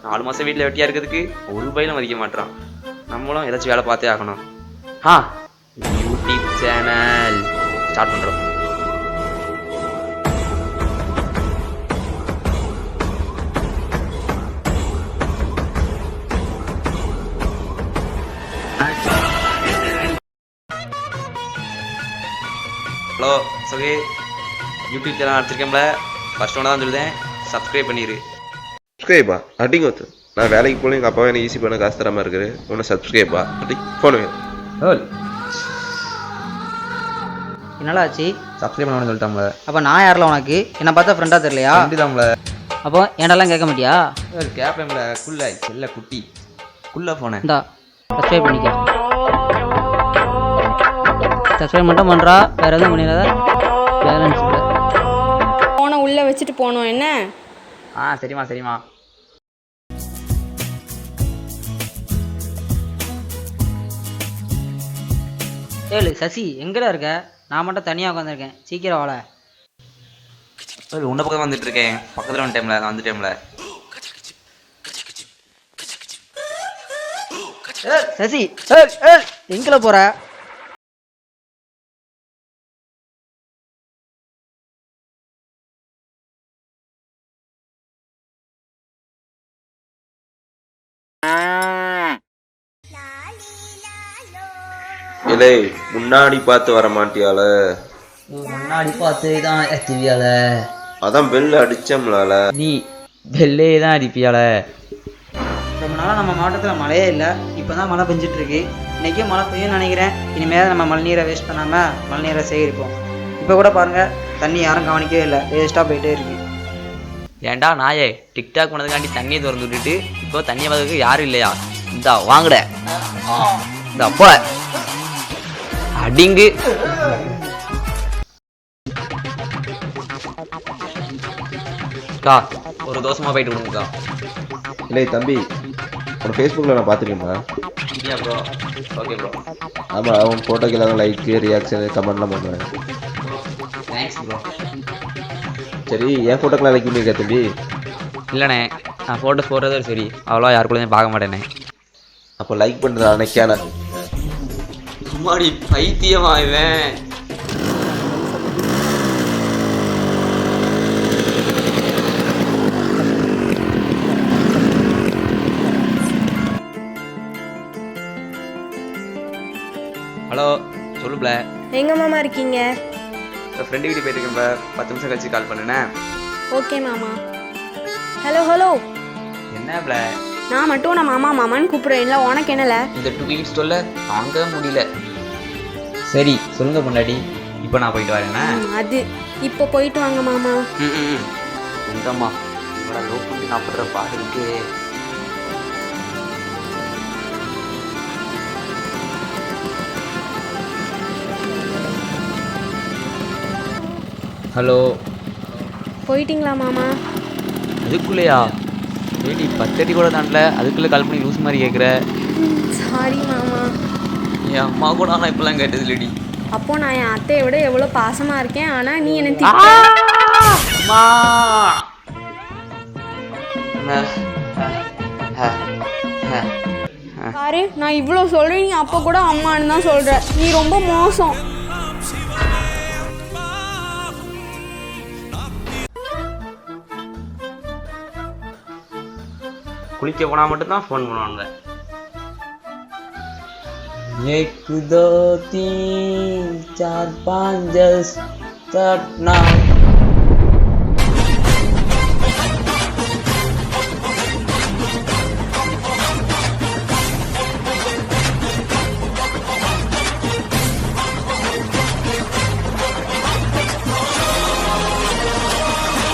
4 மாதம் வீட்டில் வெட்டியாக இருக்கிறதுக்கு ஒரு பையிலும் மதிக்க மாட்டான். நம்மளும் ஏதாச்சும் வேலை பார்த்தே ஆகணும். யூடியூப் சேனல் ஸ்டார்ட் பண்ணுறோம். ஹலோ சகே, யூடியூப் சேனல் அடிச்சிருக்கேன்ல, ஃபர்ஸ்ட் ஒன்று தான் சொல்லுதேன், சப்ஸ்கிரைப் பண்ணிடு. சப்ஸ்கிரைபா அடிங்க ஒருத்தர். நான் வேலைக்கு போல எங்கள் அப்பாவை எனக்கு ஈஸி பண்ண காசு தராமல் இருக்குது. உன்னை சப்ஸ்கிரைபா அடி ஃபோனு என்னடா ஆச்சு? சப்ஸ்கிரைப் பண்ணணும்னு சொல்லிட்டாங்களே. அப்போ நான் யாரில் உனக்கு? என்னை பார்த்தா ஃப்ரெண்டாக தெரியலையா? கண்டிதாங்களே. அப்போ ஏன்டாலாம் கேட்க மாட்டியா? கேட்பேன்ல, குள்ள செல்ல குட்டி குள்ள ஃபோனை இந்தா சப்ஸ்கிரைப் பண்ணிக்க. சப்ஸ்கிரைப் மட்டும் பண்ணுறா, வேறு எதுவும் பண்ணிடாத. பேலன்ஸ் இல்லை. ஃபோனை உள்ளே வச்சுட்டு போனோம் என்ன? சரிம்மா சரிம்மா. ஏழு சசி, எங்கடா இருக்க? நான் மட்டும் தனியாக உட்காந்துருக்கேன், சீக்கிரம் வாழ. உன்ன பக்கம் வந்துட்டு இருக்கேன், பக்கத்தில் ஒன் டைம்ல நான் வந்துட்டேன்ல. சசி எங்கே போற? இல்லை முன்னாடி பார்த்து வர மாட்டியால? முன்னாடி பார்த்து தான் திவ்யால. அதான் பெல் அடிச்சோம்லால. நீ பெல்லே தான் அடிப்பியால. ரொம்ப நாளாக நம்ம மாவட்டத்தில் மழையே இல்லை. இப்போ தான் மழை பெஞ்சிட்டு இருக்கு. இன்றைக்கும் மழை பெய்யும்னு நினைக்கிறேன். இனிமேல் நம்ம மழைநீரை வேஸ்ட் பண்ணாமல் மழைநீரை சேகரிப்போம். இப்போ கூட பாருங்கள், தண்ணி யாரும் கவனிக்கவே இல்லை, வேஸ்ட்டாக போயிட்டே இருக்கு. ஏன்டா நாயே, டிக்டாக் பண்ணதுக்காண்டி தண்ணியை திறந்து விட்டுட்டு இப்போ தண்ணியை பார்க்கறதுக்கு யாரும் இல்லையா? இந்தா வாங்கட, இந்த அப்பா அடிங்கு. ஒரு தோசமா போயிட்டு விடுங்கக்கா. இல்லை தம்பி, உன் ஃபேஸ்புக்கில் நான் பார்த்துருக்கேன்ப்பா. Bro okay bro. ஆமாம், அவன் ஃபோட்டோக்கு எல்லாம் லைக்கு ரியாக்ஷனு கமெண்ட்லாம் பண்ணுவேன். Thanks bro. சரி, என் ஃபோட்டோக்கெலாம் லைக் பண்ணியிருக்கா தம்பி? இல்லைண்ணே, நான் ஃபோட்டோஸ் போடுறதும் சரி அவ்வளோ யாருக்குள்ளேயும் பார்க்க மாட்டேனே. அப்போ லைக் பண்ணுறது அன்னைக்கான சும்மாடி பைத்தியமா இவன். ஹலோ சொல்லுப்ல. எங்க மாமா இருக்கீங்க? ஃப்ரெண்டு வீட்டு போயிருக்கேன், 10 நிமிஷம் கழிச்சு கால் பண்ணுனேன். ஓகே மாமா. Hello hello. என்ன ப்ள? நான் மட்டும் நான் மாமா மாமான்னு கூப்பிடுறேன்ல, உனக்கு என்னல? இந்த 2 மினிட்ஸ் சொல்ல தாங்க முடியல. சரி சொல்லுங்க பொண்டாட்டி, இப்போ நான் போயிட்டு வரேண்ணா. அது இப்போ போயிட்டு வாங்க மாமா. எங்கம்மா இவ்வளோ லோ பண்ணி நான் படுற பாடு இருக்கு. ஹலோ, போயிட்டீங்களா மாமா? அதுக்குள்ளேயா? ஏடி 10 அடி கூட தாண்டல, அதுக்குள்ளே கால் பண்ணி லூஸ் மாதிரி கேட்குற. சாரி மாமா. என் அம்மா கூட ஆனால் இப்பெல்லாம் கேட்டது இல்லடி. அப்போ நான் என் அத்தையை விட எவ்வளோ பாசமா இருக்கேன், ஆனா நீ என்ன பாரு. நான் இவ்வளோ சொல்றேன், நீ அப்போ கூட அம்மான்னு தான் சொல்ற. நீ ரொம்ப மோசம். குளிக்க போனால் மட்டும்தான் ஃபோன் பண்ணுவாங்க. 1 2 3 4 5 start now.